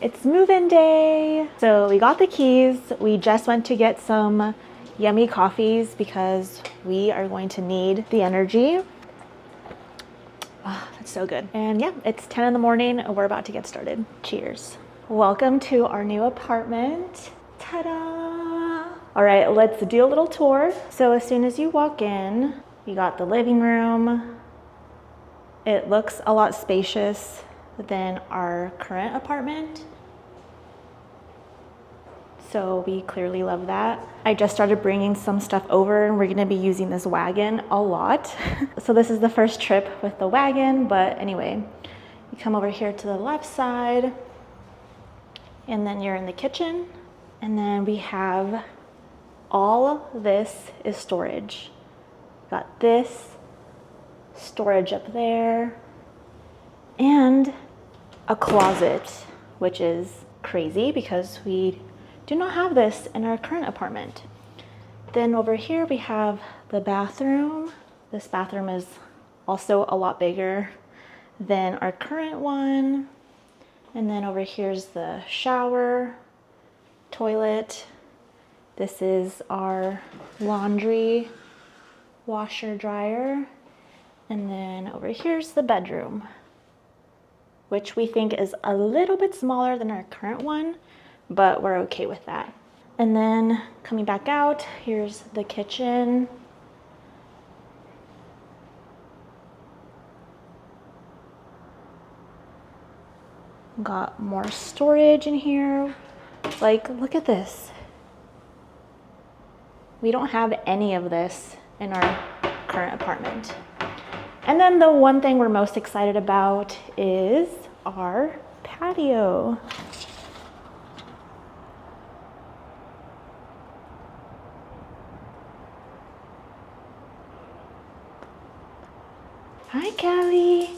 It's move-in day. So we got the keys. We just went to get some yummy coffees because we are going to need the energy. Oh, that's so good. And yeah, it's 10 in the morning. We're about to get started. Cheers. Welcome to our new apartment. Ta-da! All right, let's do a little tour. So as soon as you walk in, you got the living room. It looks a lot spacious than our current apartment. So we clearly love that. I just started bringing some stuff over and we're gonna be using this wagon a lot. So this is the first trip with the wagon, but anyway, you come over here to the left side and then you're in the kitchen. And then we have all this is storage. Got this storage up there and a closet, which is crazy because we do not have this in our current apartment. Then over here we have the bathroom. This bathroom is also a lot bigger than our current one. And then over here's the shower, toilet. This is our laundry washer dryer. And then over here's the bedroom, which we think is a little bit smaller than our current one, but we're okay with that. And then coming back out, here's the kitchen. Got more storage in here. Like, look at this. We don't have any of this in our current apartment. And then the one thing we're most excited about is our patio. Hi, Callie.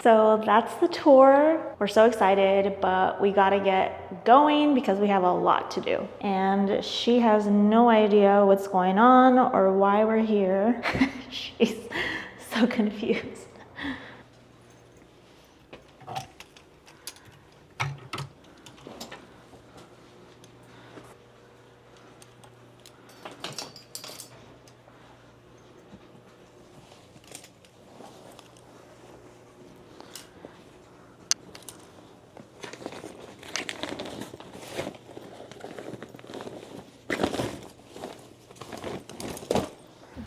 So that's the tour. We're so excited, but we gotta get going because we have a lot to do. And she has no idea what's going on or why we're here. She's so confused.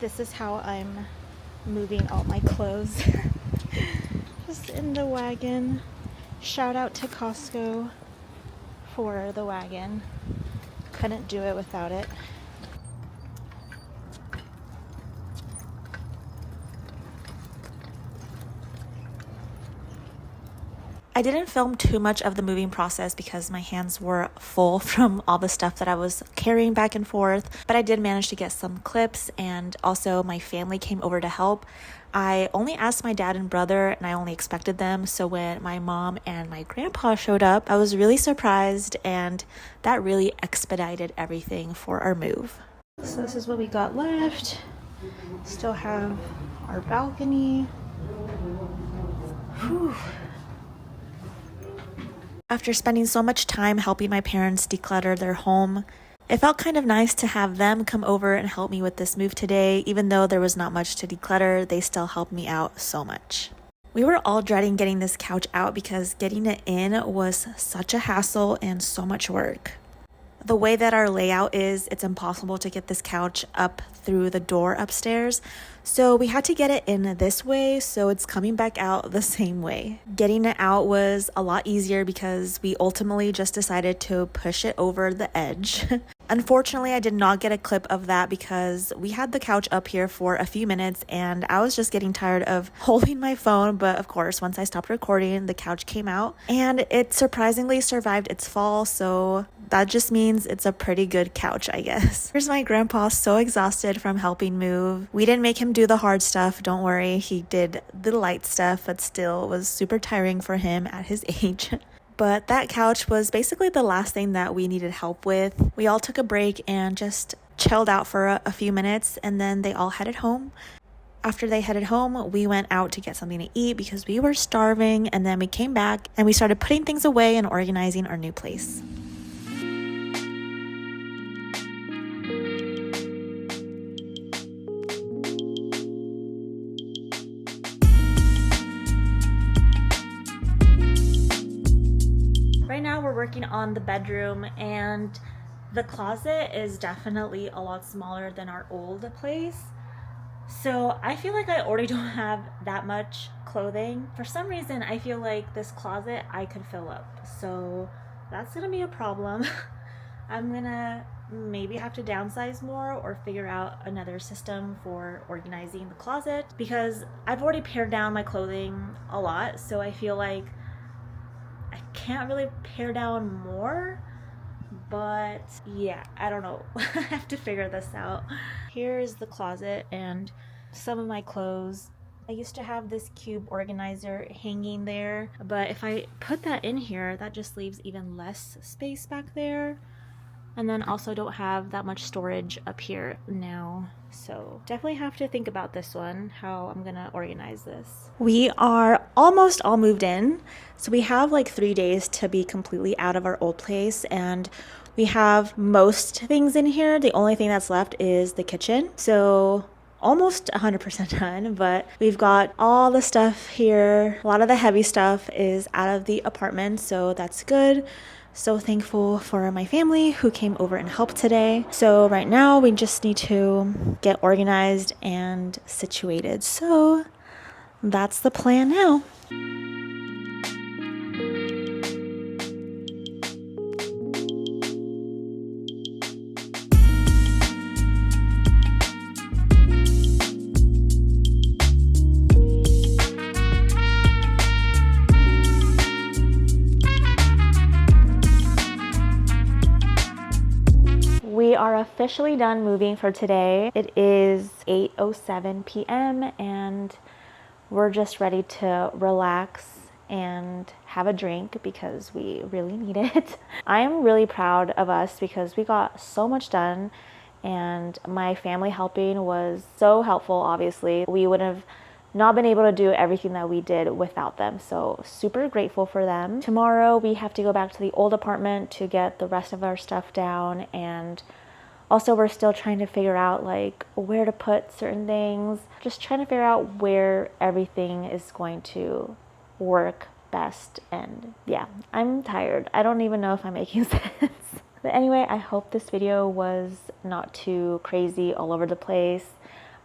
This is how I'm moving all my clothes. Just in the wagon. Shout out to Costco for the wagon. Couldn't do it without it. I didn't film too much of the moving process because my hands were full from all the stuff that I was carrying back and forth, but I did manage to get some clips, and also my family came over to help. I only asked my dad and brother and I only expected them, so when my mom and my grandpa showed up, I was really surprised, and that really expedited everything for our move. So this is what we got left. Still have our balcony. Whew. After spending so much time helping my parents declutter their home, it felt kind of nice to have them come over and help me with this move today. Even though there was not much to declutter, they still helped me out so much. We were all dreading getting this couch out because getting it in was such a hassle and so much work. The way that our layout is, it's impossible to get this couch up through the door upstairs. So we had to get it in this way, so it's coming back out the same way. Getting it out was a lot easier because we ultimately just decided to push it over the edge. Unfortunately, I did not get a clip of that because we had the couch up here for a few minutes and I was just getting tired of holding my phone. But of course, once I stopped recording, the couch came out and it surprisingly survived its fall. So that just means it's a pretty good couch, I guess. Here's my grandpa, so exhausted from helping move. We didn't make him do the hard stuff, don't worry. He did the light stuff, but still it was super tiring for him at his age. But that couch was basically the last thing that we needed help with. We all took a break and just chilled out for a few minutes, and then they all headed home. After they headed home, we went out to get something to eat because we were starving, and then we came back and we started putting things away and organizing our new place. Right now we're working on the bedroom, and the closet is definitely a lot smaller than our old place. So I feel like I already don't have that much clothing. For some reason, I feel like this closet I could fill up. So that's gonna be a problem. I'm gonna maybe have to downsize more or figure out another system for organizing the closet, because I've already pared down my clothing a lot. So I feel like I can't really pare down more. But yeah, I don't know. I have to figure this out. Here is the closet and some of my clothes. I used to have this cube organizer hanging there, but if I put that in here, that just leaves even less space back there. And then also don't have that much storage up here now. So definitely have to think about this one, how I'm gonna organize this. We are almost all moved in. So we have like 3 days to be completely out of our old place, and we have most things in here. The only thing that's left is the kitchen. So almost 100% done, but we've got all the stuff here. A lot of the heavy stuff is out of the apartment, so that's good. So thankful for my family who came over and helped today. So right now we just need to get organized and situated. So that's the plan now. We are officially done moving for today. It is 8:07 p.m. and we're just ready to relax and have a drink because we really need it. I am really proud of us because we got so much done, and my family helping was so helpful. Obviously, we would have not been able to do everything that we did without them. So super grateful for them. Tomorrow we have to go back to the old apartment to get the rest of our stuff down, and also we're still trying to figure out like where to put certain things. Just trying to figure out where everything is going to work best. And yeah, I'm tired. I don't even know if I'm making sense. But anyway, I hope this video was not too crazy all over the place.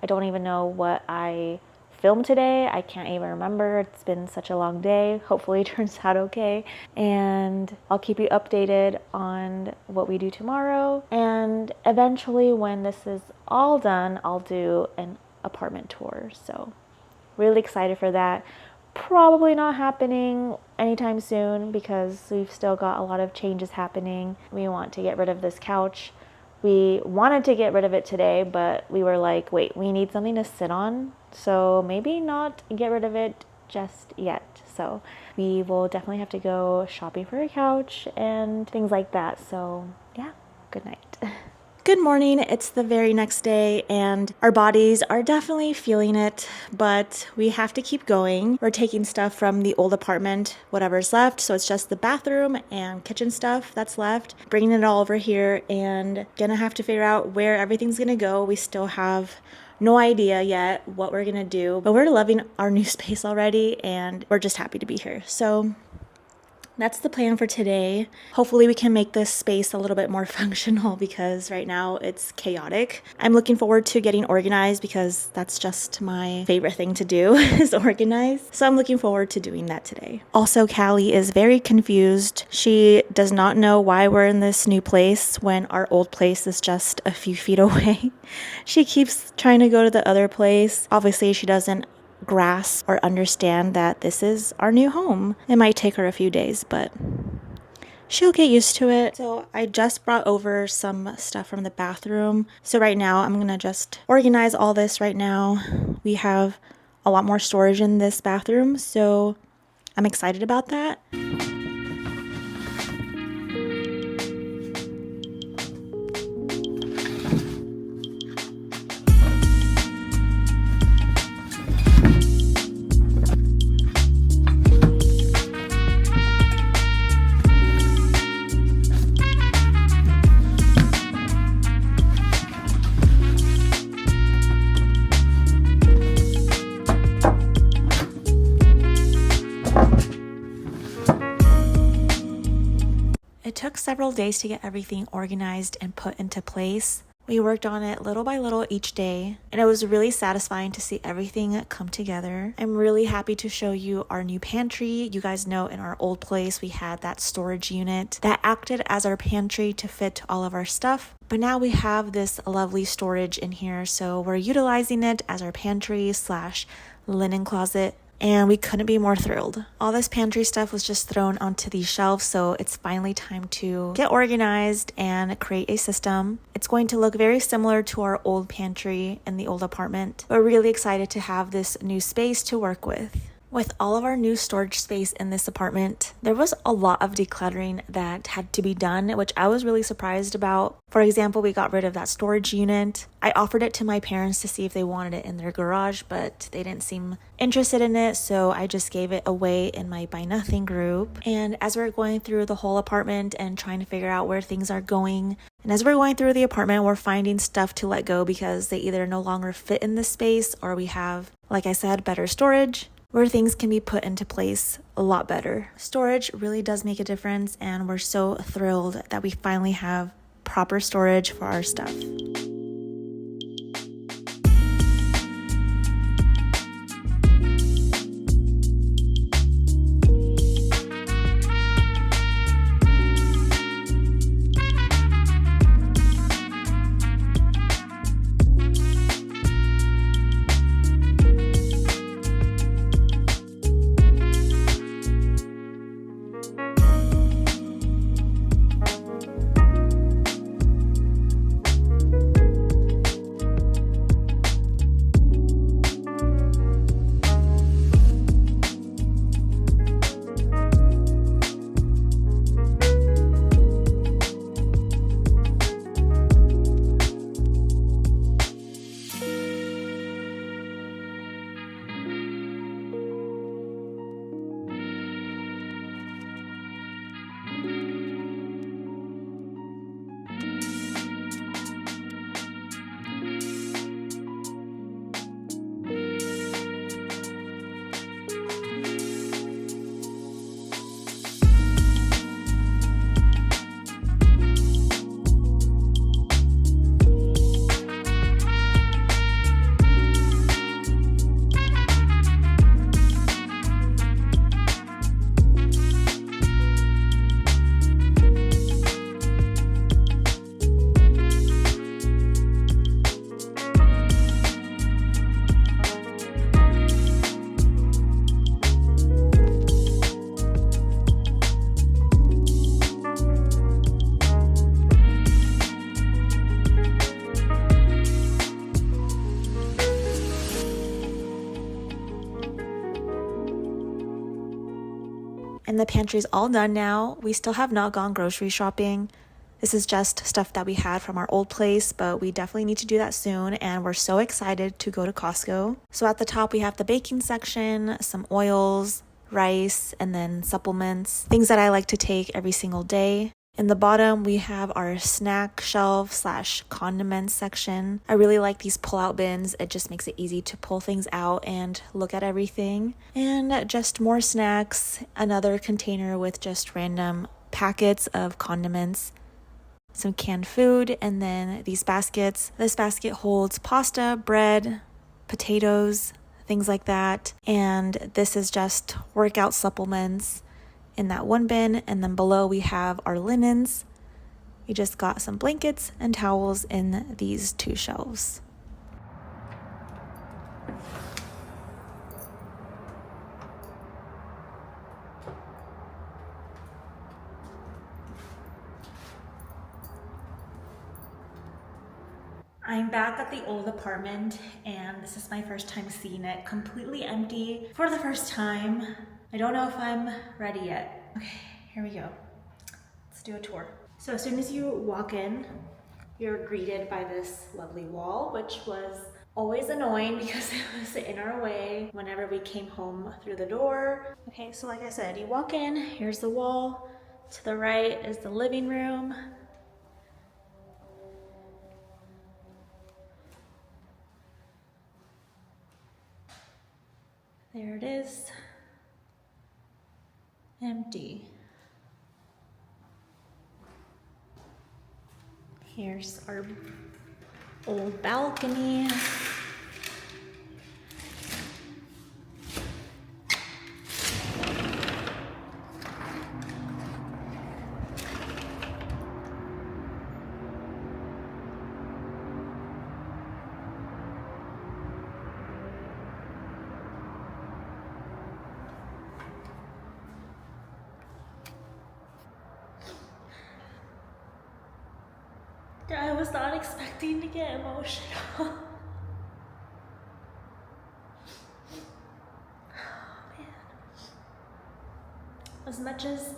I don't even know what I filmed today. I can't even remember. It's been such a long day. Hopefully it turns out okay. And I'll keep you updated on what we do tomorrow. And eventually when this is all done, I'll do an apartment tour. So really excited for that. Probably not happening anytime soon because we've still got a lot of changes happening. We want to get rid of this couch. We wanted to get rid of it today, but we were like, wait, we need something to sit on. So maybe not get rid of it just yet. So we will definitely have to go shopping for a couch and things like that. So yeah, good night. Good morning. It's the very next day and our bodies are definitely feeling it, but we have to keep going. We're taking stuff from the old apartment, whatever's left. So it's just the bathroom and kitchen stuff that's left, bringing it all over here and gonna have to figure out where everything's gonna go. We still have no idea yet what we're gonna do, but we're loving our new space already and we're just happy to be here. So that's the plan for today. Hopefully we can make this space a little bit more functional because right now it's chaotic. I'm looking forward to getting organized because that's just my favorite thing to do is organize. So I'm looking forward to doing that today. Also, Callie is very confused. She does not know why we're in this new place when our old place is just a few feet away. She keeps trying to go to the other place. Obviously, she doesn't grasp or understand that this is our new home. It might take her a few days, but she'll get used to it. So I just brought over some stuff from the bathroom. So right now I'm gonna just organize all this right now. We have a lot more storage in this bathroom, so I'm excited about that. It took several days to get everything organized and put into place. We worked on it little by little each day, and it was really satisfying to see everything come together. I'm really happy to show you our new pantry. You guys know in our old place we had that storage unit that acted as our pantry to fit all of our stuff, but now we have this lovely storage in here, so we're utilizing it as our pantry slash linen closet. And we couldn't be more thrilled. All this pantry stuff was just thrown onto these shelves, so it's finally time to get organized and create a system. It's going to look very similar to our old pantry in the old apartment. We're really excited to have this new space to work with. With all of our new storage space in this apartment, there was a lot of decluttering that had to be done, which I was really surprised about. For example, we got rid of that storage unit. I offered it to my parents to see if they wanted it in their garage, but they didn't seem interested in it, so I just gave it away in my Buy Nothing group. And as we're going through the whole apartment and trying to figure out where things are going, and as we're going through the apartment, we're finding stuff to let go because they either no longer fit in this space or we have, like I said, better storage, where things can be put into place a lot better. Storage really does make a difference, and we're so thrilled that we finally have proper storage for our stuff. And the pantry's all done now. We still have not gone grocery shopping. This is just stuff that we had from our old place, but we definitely need to do that soon, and we're so excited to go to Costco. So at the top, we have the baking section, some oils, rice, and then supplements, things that I like to take every single day. In the bottom, we have our snack shelf slash condiments section. I really like these pull-out bins. It just makes it easy to pull things out and look at everything. And just more snacks, another container with just random packets of condiments, some canned food, and then these baskets. This basket holds pasta, bread, potatoes, things like that. And this is just workout supplements in that one bin, and then below we have our linens. We just got some blankets and towels in these two shelves. I'm back at the old apartment, and this is my first time seeing it completely empty for the first time. I don't know if I'm ready yet. Okay, here we go. Let's do a tour. So as soon as you walk in, you're greeted by this lovely wall, which was always annoying because it was in our way whenever we came home through the door. Okay, so like I said, you walk in, here's the wall. To the right is the living room. There it is. Empty. Here's our old balcony. I was not expecting to get emotional. Oh, man. As much as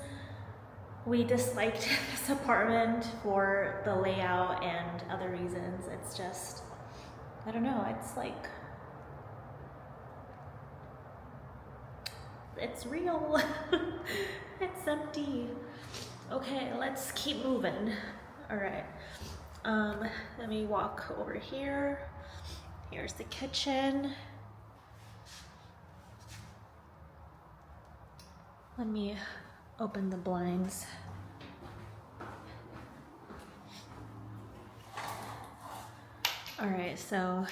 we disliked this apartment for the layout and other reasons, it's just, I don't know, it's like, it's real. It's empty. Okay, let's keep moving. All right. Let me walk over here. Here's the kitchen. Let me open the blinds. All right, so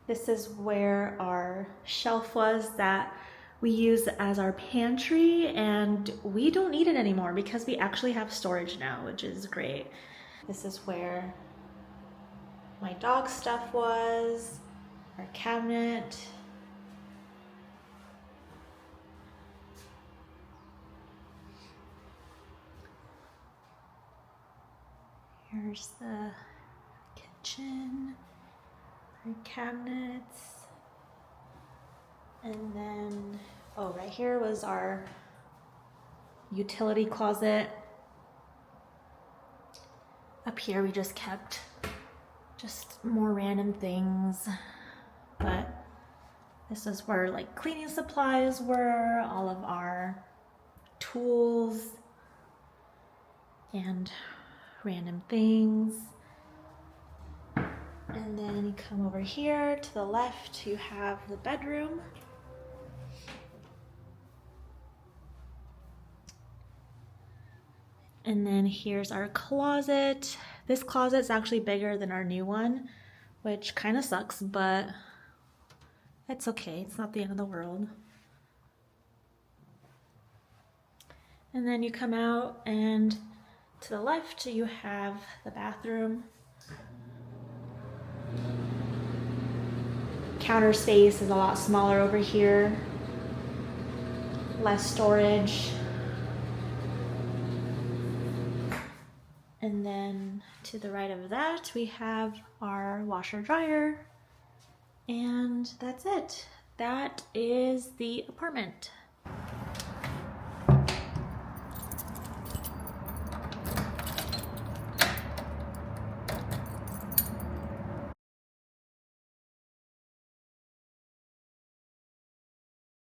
this is where our shelf was that we use as our pantry, and we don't need it anymore because we actually have storage now, which is great. This is where my dog stuff was, our cabinet. Here's the kitchen, our cabinets. And then, oh, right here was our utility closet. Up here we just kept just more random things, but this is where like cleaning supplies were, all of our tools and random things. And then you come over here to the left, you have the bedroom. And then here's our closet. This closet is actually bigger than our new one, which kind of sucks, but it's okay. It's not the end of the world. And then you come out, and to the left, you have the bathroom. Counter space is a lot smaller over here. Less storage. And then to the right of that, we have our washer dryer. And that's it. That is the apartment.